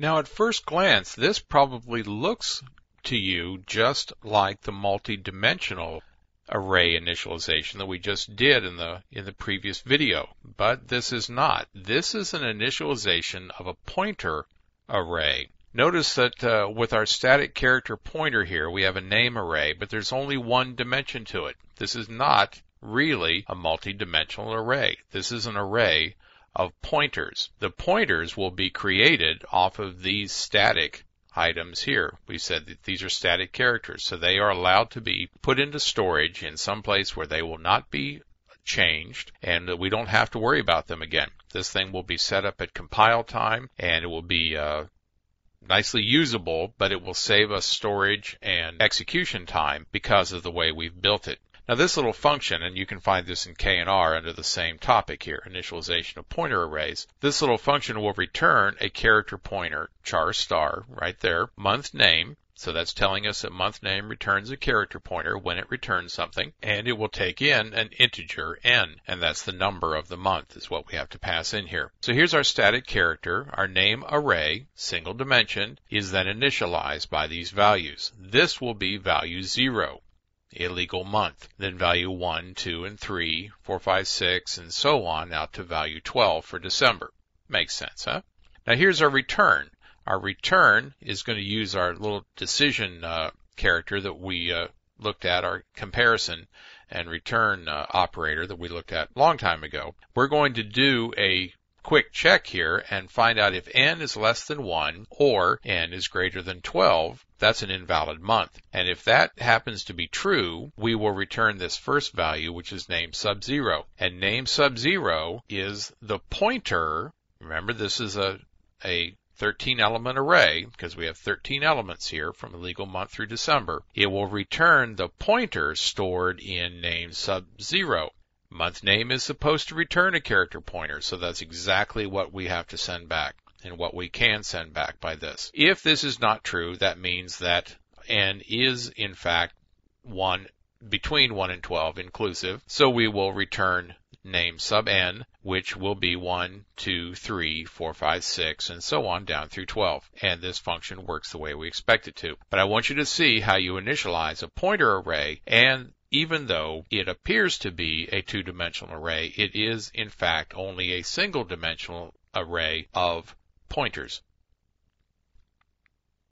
Now, at first glance, this probably looks to you just like the multi-dimensional array initialization that we just did in the previous video, but this is not. This is an initialization of a pointer array. Notice that with our static character pointer here, we have a name array, but there's only one dimension to it. This is not really a multi-dimensional array. This is an array of pointers. The pointers will be created off of these static items here. We said that these are static characters, so they are allowed to be put into storage in some place where they will not be changed, and we don't have to worry about them again. This thing will be set up at compile time, and it will be nicely usable, but it will save us storage and execution time because of the way we've built it. Now this little function, and you can find this in K&R under the same topic here, initialization of pointer arrays. This little function will return a character pointer, char star, right there, month name. So that's telling us that month name returns a character pointer when it returns something, and it will take in an integer n, and that's the number of the month is what we have to pass in here. So here's our static character. Our name array, single dimension, is then initialized by these values. This will be value 0. Illegal month, then value 1, 2, and 3, 4, 5, 6, and so on out to value 12 for December. Makes sense, huh? Now here's our return. Our return is going to use our little decision character that we looked at, our comparison and return operator that we looked at a long time ago. We're going to do a quick check here and find out if n is less than 1 or n is greater than 12. That's an invalid month. And if that happens to be true, we will return this first value, which is name sub 0. And name sub 0 is the pointer. Remember, this is a 13-element array because we have 13 elements here from a legal month through December. It will return the pointer stored in name sub 0. Month name is supposed to return a character pointer, so that's exactly what we have to send back and what we can send back by this. If this is not true, that means that n is in fact between 1 and 12 inclusive, so we will return name sub n, which will be 1, 2, 3, 4, 5, 6, and so on down through 12. And this function works the way we expect it to. But I want you to see how you initialize a pointer array, and even though it appears to be a two-dimensional array, it is in fact only a single-dimensional array of pointers.